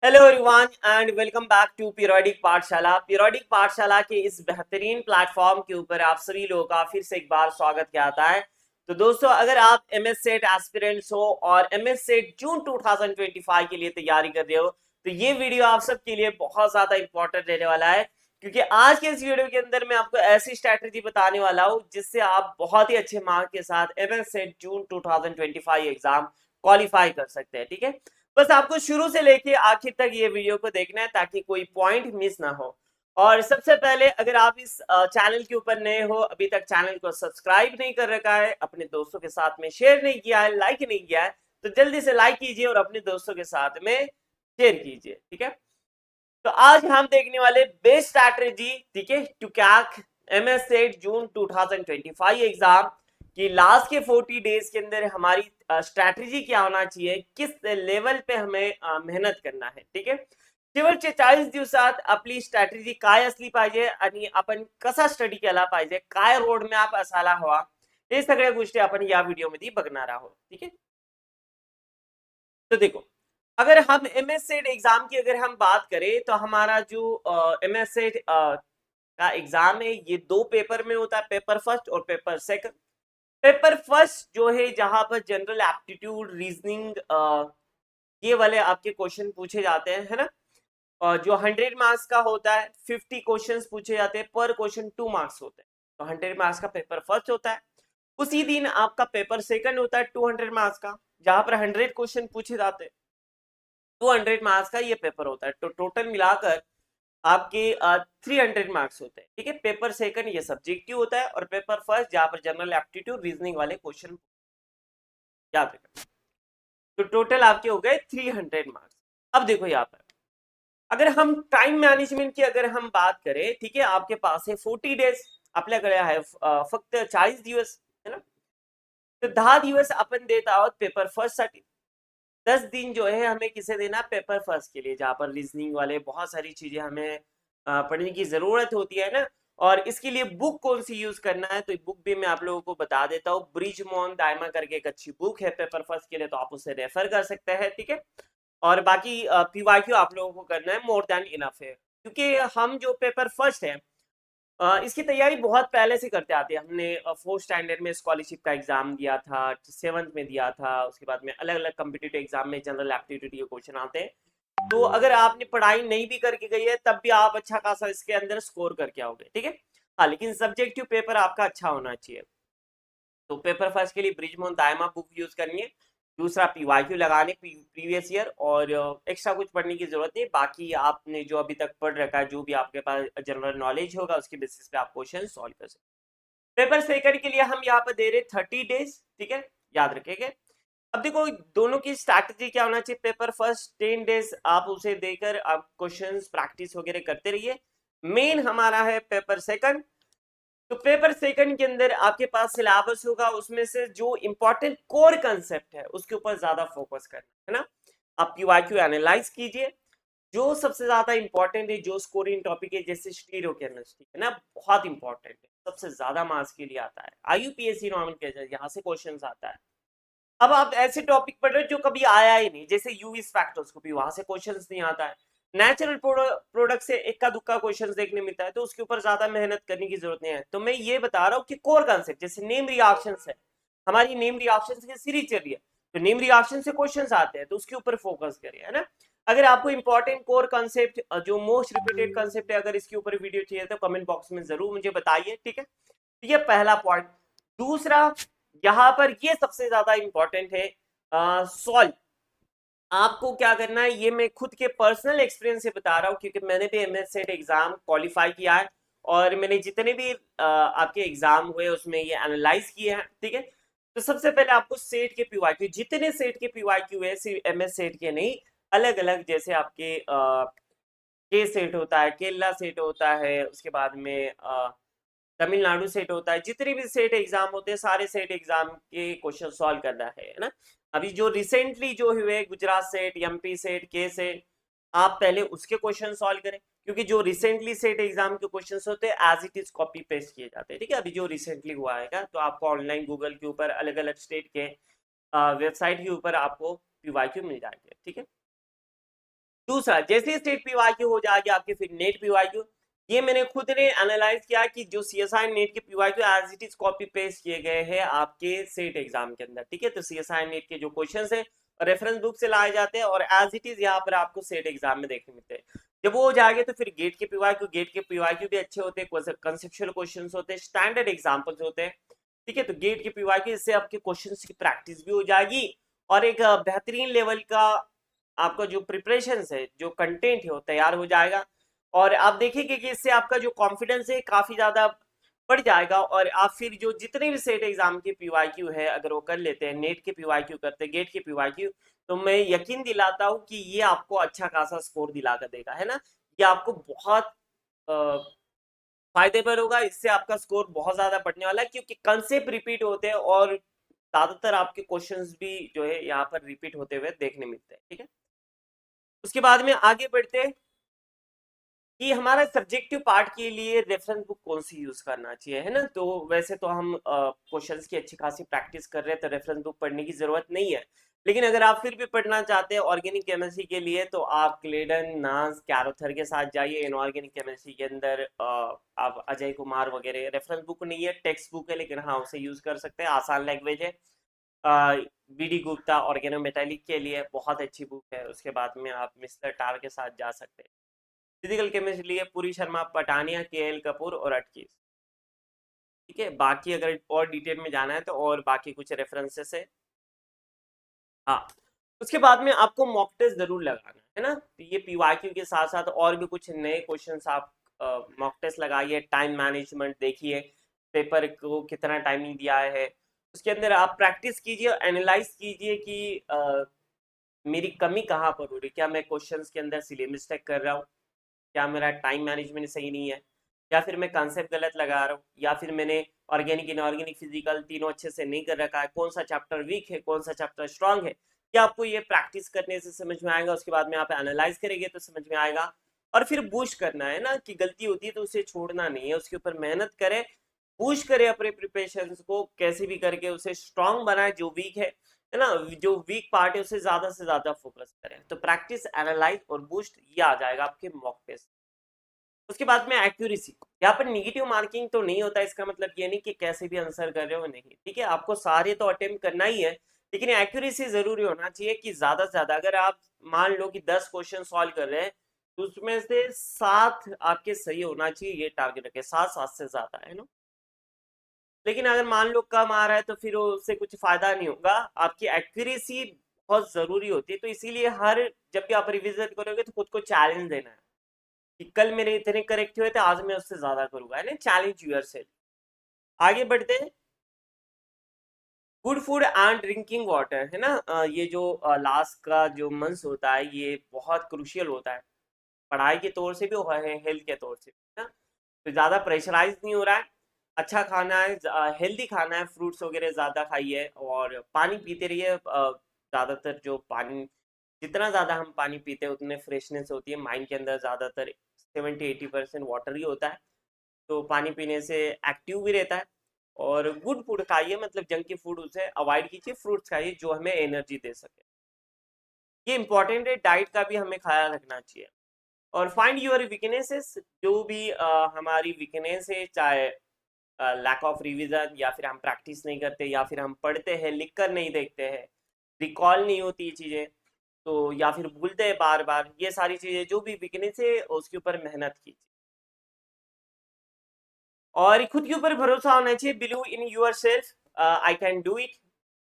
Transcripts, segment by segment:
Hello everyone and welcome back to periodic Pathshala. Periodic Pathshala के इस बेहतरीन प्लेटफॉर्म के ऊपर आप सभी लोगों का फिर से एक बार स्वागत किया जाता है। तो दोस्तों, अगर आप एमएस सेट एस्पिरेंट्स हो और एमएस सेट जून 2025 के लिए तैयारी कर रहे हो तो ये वीडियो आप सबके लिए बहुत ज्यादा इंपॉर्टेंट रहने वाला है, क्योंकि आज के इस वीडियो के अंदर मैं आपको ऐसी स्ट्रैटेजी बताने वाला हूँ जिससे आप बहुत ही अच्छे मार्क के साथ MS SET June 2025 exam qualify कर सकते हैं। ठीक है, बस आपको शुरू से लेके आखिर तक ये वीडियो को देखना है ताकि कोई पॉइंट मिस ना हो। और सबसे पहले, अगर आप इस चैनल के ऊपर नए हो, अभी तक चैनल को सब्सक्राइब नहीं कर रखा है, अपने दोस्तों के साथ में शेयर नहीं किया है, लाइक नहीं किया है, तो जल्दी से लाइक कीजिए और अपने दोस्तों के साथ में शेयर कीजिए। ठीक है, तो आज हम देखने वाले बेस्ट स्ट्रैटेजी, ठीक है, to crack MS SET June 2025 exam कि लास्ट के 40 डेज के अंदर हमारी स्ट्रॅटेजी क्या होना चाहिए, किस लेवल पे हमें मेहनत करना है। ठीक आहे, शेवटचे 40 दिवसात आपली स्ट्रॅटेजी काय असली पाहिजे आणि आपण कसा स्टडी केला पाहिजे, काय रोड मॅप असायला हवा, हे सगळ्या गोष्टी आपण या व्हिडिओमध्ये बघणार आहोत। ठीक है, तो देखो, अगर हम एमएस सेट एग्जाम की अगर हम बात करें तो हमारा जो एमएस सेट का एग्जाम है ये दो पेपर में होता है, पेपर फर्स्ट और पेपर सेकंड। पेपर फर्स्ट जो है जहां पर जनरल एप्टीट्यूड, रीजनिंग, ये वाले आपके क्वेश्चन पूछे जाते हैं, है ना। और जो 100 मार्क्स का होता है, 50 क्वेश्चंस पूछे जाते हैं, पर क्वेश्चन 2 मार्क्स होते हैं। तो 100 मार्क्स का पेपर फर्स्ट होता है। उसी दिन आपका पेपर सेकंड होता है 200 मार्क्स का, जहां पर 100 क्वेश्चन पूछे जाते हैं। 200 मार्क्स का ये पेपर होता है, तो टोटल मिलाकर आपके 300 मार्क्स होते हैं। ठीक है, पेपर सेकंड ये सब्जेक्टिव होता है और पेपर फर्स्ट जहां पर जनरल एप्टीट्यूड, रीजनिंग वाले क्वेश्चन याद रखें। तो टोटल आपके हो गए 300 मार्क्स। अब देखो यहाँ पर, अगर हम टाइम मॅनेजमेंट की अगर हम बात करें, ठीक है, आपके पास है 40 डेज, आपल्याकडे आहे फक्त 40 दिवस, है ना। तो 10 दिवस अपन देत आहोत पेपर फर्स्ट साठी, 10 दिन जो है हमें किसे देना, पेपर फर्स्ट के लिए, जहां पर रीजनिंग वाले बहुत सारी चीजें हमें पढ़ने की जरूरत होती है ना। और इसके लिए बुक कौन सी यूज करना है, तो बुक भी मैं आप लोगों को बता देता हूँ। ब्रिज मोहन दायमा करके एक अच्छी बुक है पेपर फर्स्ट के लिए, तो आप उसे रेफर कर सकते हैं। ठीक है, और बाकी पीवाईक्यू आप लोगों को करना है मोर देन इनफ है, क्योंकि हम जो पेपर फर्स्ट है इसकी तैयारी बहुत पहले से करते आते हैं। हमने फोर्थ स्टैंडर्ड में स्कॉलरशिप का एग्जाम दिया था, सेवंथ में दिया था, उसके बाद में अलग अलग कम्पिटेटिव एग्जाम में जनरल एप्टीट्यूड ये क्वेश्चन आते हैं। तो अगर आपने पढ़ाई नहीं भी करके गई है तब भी आप अच्छा खासा इसके अंदर स्कोर करके आओगे। ठीक है, हाँ, लेकिन सब्जेक्टिव पेपर आपका अच्छा होना चाहिए। तो पेपर फर्स्ट के लिए ब्रिजमोहन दायमा बुक यूज करनी है। दूसरा पीवाईक्यू लगाने प्रीवियस ईयर, और एक्स्ट्रा कुछ पढ़ने की जरूरत नहीं। बाकी आपने जो अभी तक पढ़ रखा है, जो भी आपके पास जनरल नॉलेज होगा उसके बेसिस पे आप क्वेश्चन सॉल्व कर सकते हैं। पेपर सेकंड के लिए हम यहाँ पर दे रहे 30 डेज। ठीक है, याद रखेंगे। अब देखो, दोनों की स्ट्रैटेजी क्या होना चाहिए। पेपर फर्स्ट 10 डेज आप उसे देकर आप क्वेश्चंस प्रैक्टिस वगैरह करते रहिए। मेन हमारा है पेपर सेकंड। तो पेपर सेकंड के अंदर आपके पास सिलेबस होगा, उसमें से जो इंपॉर्टेंट कोर कंसेप्ट है उसके ऊपर ज्यादा फोकस करना है ना। आप पीवाईक्यू एनालाइज कीजिए, जो सबसे ज्यादा इंपॉर्टेंट है, जो स्कोरिंग टॉपिक है, जैसे स्टीरियोकेमिस्ट्री है ना, बहुत इंपॉर्टेंट है, सबसे ज्यादा मार्क्स के लिए आता है। आईयूपीएससी नॉमिनेशन यहाँ से क्वेश्चन आता है। अब आप ऐसे टॉपिक पढ़ रहे हो जो कभी आया ही नहीं, जैसे यूवी स्पेक्ट्रोस्कोपी, वहां से क्वेश्चंस नहीं आता है। नेचुरल प्रोडक्ट से इक्का दुक्का क्वेश्चंस देखने मिलता है, तो उसके ऊपर ज्यादा मेहनत करने की जरूरत नहीं है। तो मैं ये बता रहा हूँ कि कोर कॉन्सेप्ट, जैसे नेम रिएक्शंस है, हमारी नेम रिएक्शंस की सीरीज चल रही है, तो नेम रिएक्शन से क्वेश्चंस आते हैं, तो उसके ऊपर फोकस करिए, है ना। अगर आपको इंपॉर्टेंट कोर कॉन्सेप्ट, जो मोस्ट रिपीटेड कॉन्सेप्ट है, अगर इसके ऊपर वीडियो चाहिए तो कमेंट बॉक्स में जरूर मुझे बताइए। ठीक है, ये पहला पॉइंट। दूसरा, यहाँ पर ये सबसे ज्यादा इंपॉर्टेंट है, सॉल्व। आपको क्या करना है, ये मैं खुद के पर्सनल एक्सपीरियंस से बता रहा हूँ, क्योंकि मैंने भी एमएस सेट एग्जाम क्वालिफाई किया है और मैंने जितने भी आपके एग्जाम हुए उसमें ये एनालाइज किए हैं। ठीक है, तो सबसे पहले आपको सेट के पीवाईक्यू, जितने सेट के पीवाईक्यू है, सिर्फ एमएस सेट के नहीं, अलग अलग, जैसे आपके के सेट होता है, केरला सेट होता है, उसके बाद में तमिलनाडु सेट होता है, जितने भी सेट एग्जाम होते हैं सारे सेट एग्जाम के क्वेश्चन सॉल्व करना है ना। अभी जो रिसेंटली जो हुए Gujarat SET, MP SET, K SET, आप पहले उसके क्वेश्चन सॉल्व करें, क्योंकि जो रिसेंटली सेट एग्जाम के क्वेश्चंस होते हैं as it is copy paste किए जाते हैं। ठीक है, अभी जो रिसेंटली हुआ है तो आपको ऑनलाइन गूगल के ऊपर अलग अलग स्टेट के वेबसाइट के ऊपर आपको पीवाईक्यू मिल जाएंगे। ठीक है, दूसरा, जैसे ही स्टेट पीवाईक्यू हो जाएगी आपके, फिर नेट पीवाईक्यू। ये मैंने खुद ने एनालाइज किया कि जो सीएसआई नेट के PYQ as it is copy paste किए गए हैं आपके सेट एग्जाम के अंदर, ठीक है। तो सीएसआई नेट के जो क्वेश्चंस हैं रेफरेंस बुक से लाए जाते हैं और एज इट इज यहाँ पर आपको सेट एग्जाम में देखने मिलते हैं। जब वो हो जाएंगे तो फिर गेट के पीवाईक्यू भी अच्छे होते हैं, कंसेप्चुअल क्वेश्चंस होते हैं, स्टैंडर्ड एग्जांपल्स होते हैं, ठीक है। तो गेट के पीवाईक्यू, इससे आपके क्वेश्चंस की प्रैक्टिस भी हो जाएगी और एक बेहतरीन लेवल का आपका जो प्रिपरेशन है, जो कंटेंट है वो तैयार हो जाएगा। और आप देखेंगे कि इससे आपका जो कॉन्फिडेंस है काफी ज्यादा बढ़ जाएगा और आप फिर जो जितने भी सेट एग्जाम के पीवाईक्यू है अगर वो कर लेते हैं, नेट के पीवाईक्यू करते हैं, गेट के पीवाईक्यू, तो मैं यकीन दिलाता हूँ कि ये आपको अच्छा खासा स्कोर दिला कर देगा, है ना। ये आपको बहुत फायदेमंद होगा, इससे आपका स्कोर बहुत ज्यादा बढ़ने वाला है क्योंकि कंसेप्ट रिपीट होते हैं और ज्यादातर आपके क्वेश्चंस भी जो है यहाँ पर रिपीट होते हुए देखने मिलते हैं, ठीक है। उसके बाद में आगे बढ़ते हैं कि हमारा सब्जेक्टिव पार्ट के लिए रेफरेंस बुक कौन सी यूज करना चाहिए, है ना। तो वैसे तो हम क्वेश्चंस की अच्छी खासी प्रैक्टिस कर रहे हैं तो रेफरेंस बुक पढ़ने की जरूरत नहीं है, लेकिन अगर आप फिर भी पढ़ना चाहते हैं ऑर्गेनिक केमिस्ट्री के लिए तो आप क्लेडन, नाज, कैरोथर के साथ जाइए। इनऑर्गेनिक केमिस्ट्री के अंदर आप अजय कुमार वगैरह, रेफरेंस बुक नहीं है, टेक्स्ट बुक है, लेकिन हाँ उसे यूज कर सकते हैं, आसान लैंग्वेज है। बीडी गुप्ता ऑर्गेनोमेटेलिक के लिए बहुत अच्छी बुक है। उसके बाद में आप मिस्टर टार के साथ जा सकते हैं। फिजिकल केमिस्ट्री लिए पुरी शर्मा, पटानिया, के एल कपूर और अटकीस, ठीक है। बाकी अगर और डिटेल में जाना है तो और बाकी कुछ रेफरेंसेस है। हाँ, उसके बाद में आपको मॉक टेस्ट जरूर लगाना है ना। तो ये पीवाईक्यू के साथ साथ और भी कुछ नए क्वेश्चंस आप मॉक टेस्ट लगाइए, टाइम मैनेजमेंट देखिए, पेपर को कितना टाइमिंग दिया है, उसके अंदर आप प्रैक्टिस कीजिए और एनालाइज कीजिए कि मेरी कमी कहाँ पर हो रही है। क्या मैं क्वेश्चंस के अंदर सिली मिस्टेक कर रहा हूँ, क्या मेरा टाइम मैनेजमेंट सही नहीं है, या फिर मैं कंसेप्ट गलत लगा रहा हूँ, या फिर मैंने ऑर्गेनिक, इनऑर्गेनिक, फिजिकल तीनों अच्छे से नहीं कर रखा है, कौन सा चैप्टर वीक है, कौन सा चैप्टर स्ट्रांग है। क्या आपको ये प्रैक्टिस करने से समझ में आएगा, उसके बाद में आप एनालाइज करेंगे तो समझ में आएगा। और फिर बूस्ट करना है ना, कि गलती होती है तो उसे छोड़ना नहीं है, उसके ऊपर मेहनत करें, बूस्ट करें अपने प्रिपरेशन को, कैसे भी करके उसे स्ट्रांग बनाए। जो वीक है ना, जो वीक पार्ट है उसे ज्यादा से ज्यादा फोकस करें। तो प्रैक्टिस, एनालाइज और बूस्ट ये आ जाएगा आपके मॉक टेस्ट। उसके बाद में एक्यूरेसी, यहाँ पर निगेटिव मार्किंग तो नहीं होता, इसका मतलब ये नहीं कि कैसे भी आंसर कर रहे हो, नहीं, ठीक है। आपको सारे तो अटेम्प्ट करना ही है, लेकिन एक्यूरेसी जरूरी होना चाहिए कि ज्यादा से ज्यादा, अगर आप मान लो कि 10 क्वेश्चन सॉल्व कर रहे हैं तो उसमें से 7 आपके सही होना चाहिए, ये टारगेट रखे, 7 से ज्यादा, है ना। लेकिन अगर मान लो कम आ रहा है तो फिर उससे कुछ फायदा नहीं होगा। आपकी एक्यूरेसी बहुत जरूरी होती है, तो इसीलिए हर जब भी आप रिविजन करोगे तो खुद को चैलेंज देना है कि कल मेरे इतने करेक्ट हुए थे, आज मैं उससे ज्यादा करूंगा, है ना। Challenge yourself. आगे बढ़ते हैं, good food and drinking water, है ना। ये जो लास्ट का जो मंथ होता है ये बहुत क्रुशियल होता है, पढ़ाई के तौर से भी और हेल्थ के तौर से भी, है ना। तो ज्यादा प्रेशराइज नहीं हो रहा है, अच्छा खाना है, हेल्दी खाना है, फ्रूट्स वगैरह ज्यादा खाइए और पानी पीते रहिए। ज्यादातर जो पानी, जितना ज्यादा हम पानी पीते हैं उतने फ्रेशनेस होती है माइंड के अंदर। ज्यादातर 70-80% वाटर ही होता है, तो पानी पीने से एक्टिव भी रहता है। और गुड फूड खाइए, मतलब जंक फूड उसे अवॉइड कीजिए, फ्रूट्स खाइए जो हमें एनर्जी दे सके। ये इंपॉर्टेंट है, डाइट का भी हमें ख्याल रखना चाहिए। और फाइंड यूर वीकनेसेस, जो भी हमारी वीकनेस है, चाहे लैक ऑफ रिवीजन, या फिर हम प्रैक्टिस नहीं करते, या फिर हम पढ़ते हैं लिख कर नहीं देखते हैं, रिकॉल नहीं होती ये चीज़ें, तो या फिर भूलते हैं बार बार, ये सारी चीज़ें जो भी वीकनेस है उसके ऊपर मेहनत कीजिए और खुद के ऊपर भरोसा होना चाहिए। Believe in yourself, I can do it.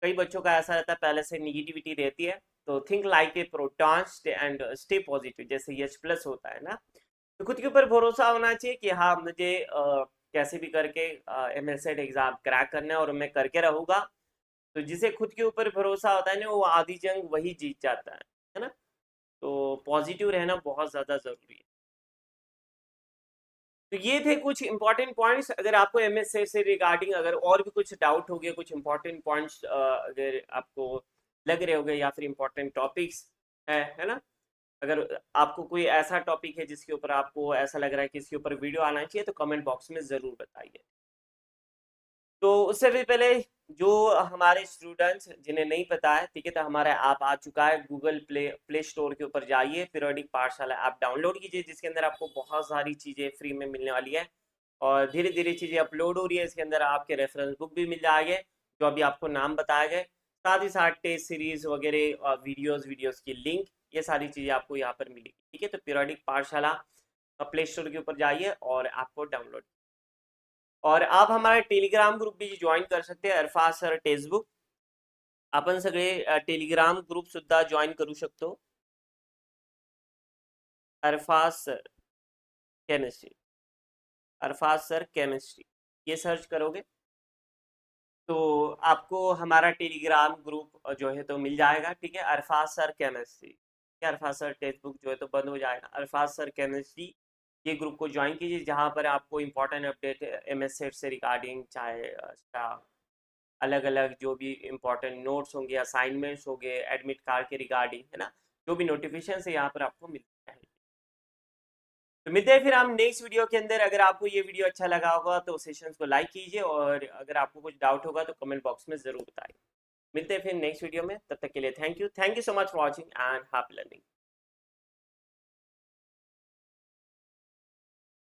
कई बच्चों का ऐसा रहता है, पहले से निगेटिविटी रहती है, तो think like a proton and stay positive, जैसे एच प्लस होता है ना। तो खुद के ऊपर भरोसा होना चाहिए कि हाँ मुझे कैसे भी करके एमएसएट एग्जाम क्रैक करना है और मैं करके रहूंगा। तो जिसे खुद के ऊपर भरोसा होता है ना, वो आधी जंग वही जीत जाता है ना। तो पॉजिटिव रहना बहुत ज्यादा जरूरी है। तो ये थे कुछ इंपॉर्टेंट पॉइंट्स। अगर आपको एमएसए से रिगार्डिंग अगर और भी कुछ डाउट हो गया, कुछ इंपॉर्टेंट पॉइंट्स अगर आपको लग रहे हो गए, या फिर इंपॉर्टेंट टॉपिक्स है ना, अगर आपको कोई ऐसा टॉपिक है जिसके ऊपर आपको ऐसा लग रहा है कि इसके ऊपर वीडियो आना चाहिए, तो कमेंट बॉक्स में जरूर बताइए। तो उससे भी पहले जो हमारे स्टूडेंट्स जिन्हें नहीं पता है, ठीक है, तो हमारा ऐप आ चुका है गूगल प्ले स्टोर के ऊपर जाइए, पीरियोडिक पाठशाला ऐप डाउनलोड कीजिए, जिसके अंदर आपको बहुत सारी चीज़ें फ्री में मिलने वाली है और धीरे धीरे चीज़ें अपलोड हो रही है। इसके अंदर आपके रेफरेंस बुक भी मिल जाएंगे जो अभी आपको नाम बताए गए, साथ ही साथ टेस्ट सीरीज वगैरह और वीडियोस की लिंक, ये सारी चीज़ें आपको यहाँ पर मिलेगी। ठीक है, तो पीरियोडिक पाठशाला प्ले स्टोर के ऊपर जाइए और आपको डाउनलोड, और आप हमारा टेलीग्राम ग्रुप भी ज्वाइन कर सकते हैं, अरफाज सर टेक्स्टबुक। आपण सगळे टेलिग्राम ग्रुप सुद्धा जॉईन करू शकतो। Arfaz sir chemistry, Arfaz sir chemistry, ये सर्च करोगे तो आपको हमारा टेलीग्राम ग्रुप जो है तो मिल जाएगा। ठीक है, Arfaz sir chemistry, Arfaz sir text book जो है तो बंद हो जाएगा, अरफाज सर केमिस्ट्री, ये ग्रुप को ज्वाइन कीजिए, जहाँ पर आपको इंपॉर्टेंट अपडेट एमएस सेट से रिगार्डिंग, चाहे अलग अलग जो भी इंपॉर्टेंट नोट्स होंगे, असाइनमेंट्स होंगे, एडमिट कार्ड के रिगार्डिंग, है ना, जो भी नोटिफिकेशन है यहाँ पर आपको मिलता है। तो मिलते हैं फिर हम नेक्स्ट वीडियो के अंदर। अगर आपको ये वीडियो अच्छा लगा होगा तो सेशंस को लाइक कीजिए, और अगर आपको कुछ डाउट होगा तो कमेंट बॉक्स में ज़रूर बताइए। मिलते हैं फिर नेक्स्ट वीडियो में, तब तक के लिए thank you so much for watching and happy learning.